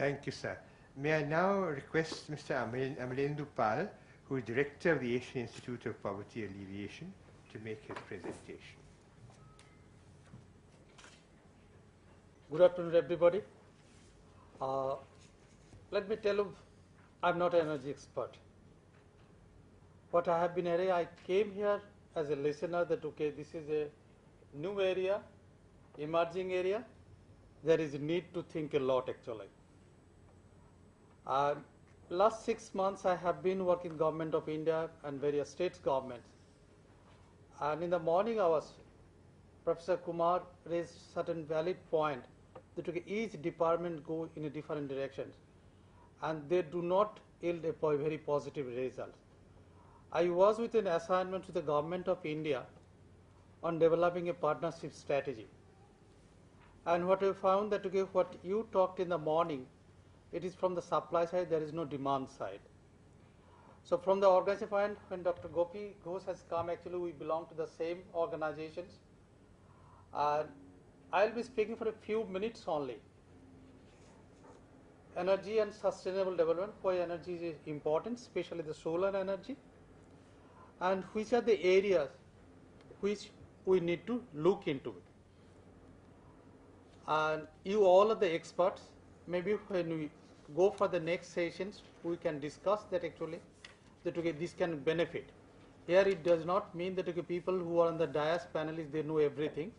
Thank you, sir. May I now request Mr. Amalendu Pal, who is Director of the Asian Institute of Poverty Alleviation, to make his presentation. Good afternoon, everybody. Let me tell you, I'm not an energy expert. What I have been area, I came here as a listener that, okay, this is a new area, emerging area. There is a need to think a lot, actually. Last 6 months, I have been working Government of India and various states governments. And in the morning hours, Professor Kumar raised certain valid point that each department go in a different directions, and they do not yield a very positive result. I was with an assignment to the Government of India on developing a partnership strategy. And what I found that what you talked in the morning, it is from the supply side, there is no demand side. So from the organization point, when Dr. Gopi Ghosh has come, actually we belong to the same organizations. I'll be speaking for a few minutes only. Energy and sustainable development, why energy is important, especially the solar energy, and which are the areas which we need to look into it. And you all are the experts. Maybe when we go for the next sessions, we can discuss that actually, that this can benefit. Here it does not mean that people who are on the dais panelists, they know everything.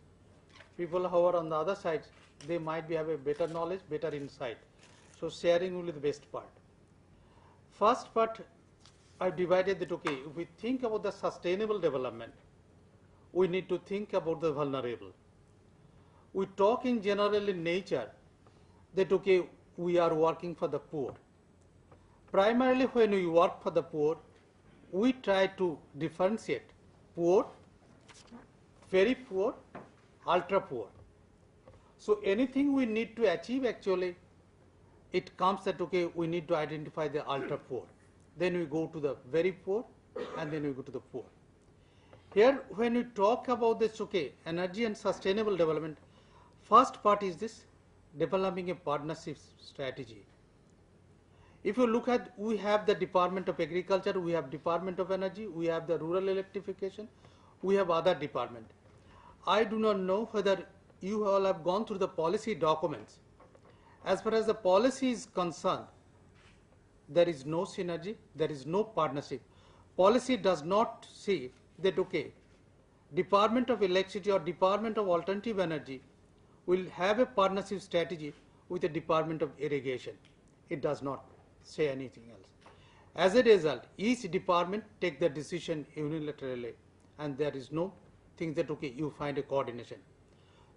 People who are on the other side, they might have a better knowledge, better insight. So sharing will be the best part. First part, I've divided that, okay, if we think about the sustainable development, we need to think about the vulnerable. We talk in general in nature that, okay, we are working for the poor. Primarily when we work for the poor, we try to differentiate poor, very poor, ultra poor. So anything we need to achieve, actually, it comes that, okay, we need to identify the ultra poor. Then we go to the very poor, and then we go to the poor. Here, when we talk about this, okay, energy and sustainable development, first part is this, developing a partnership strategy. If you look at, we have the Department of Agriculture, we have Department of Energy, we have the Rural Electrification, we have other department. I do not know whether you all have gone through the policy documents. As far as the policy is concerned, there is no synergy, there is no partnership. Policy does not say that, okay, Department of Electricity or Department of Alternative Energy will have a partnership strategy with the Department of Irrigation. It does not say anything else. As a result, each department take the decision unilaterally, and there is no thing that, okay, you find a coordination.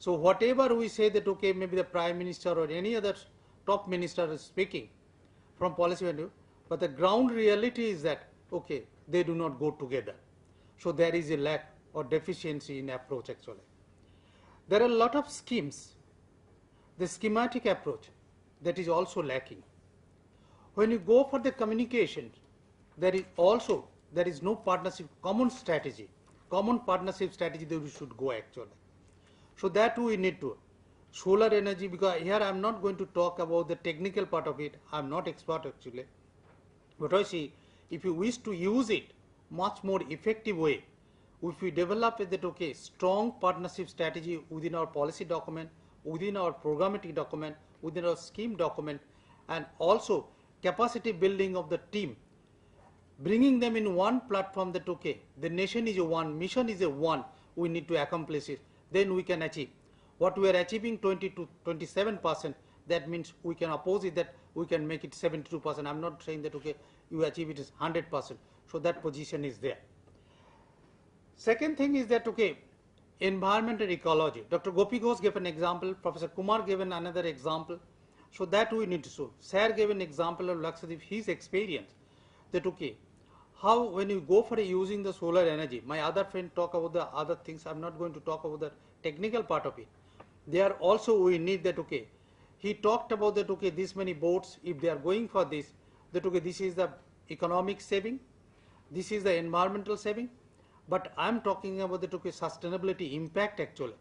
So whatever we say that, okay, maybe the Prime Minister or any other top minister is speaking from policy point of view, but the ground reality is that, okay, they do not go together. So there is a lack or deficiency in approach actually. There are a lot of schemes. The schematic approach, that is also lacking. When you go for the communication, there is no partnership, common strategy, common partnership strategy that we should go actually. So that we need to. Solar energy, because here I am not going to talk about the technical part of it, I am not expert actually. But I see, if you wish to use it much more effective way, if we develop that, okay, strong partnership strategy within our policy document, within our programmatic document, within our scheme document, and also capacity building of the team, bringing them in one platform that, okay, the nation is a one, mission is a one, we need to accomplish it, then we can achieve. What we are achieving 20 to 27%, that means we can oppose it, that we can make it 72%. I'm not saying that, okay, you achieve it is 100%. So that position is there. Second thing is that, okay, environment and ecology. Dr. Gopi Ghosh gave an example, Professor Kumar gave another example. So that we need to show. Sir gave an example of Lakshadweep, his experience, that, okay, how when you go for using the solar energy, my other friend talk about the other things, I'm not going to talk about the technical part of it. There also we need that, okay, he talked about that, okay, this many boats, if they are going for this, that, okay, this is the economic saving, this is the environmental saving, but I'm talking about the, okay, sustainability impact actually.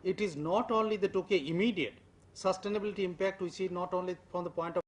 It is not only that, okay, immediate sustainability impact we see not only from the point of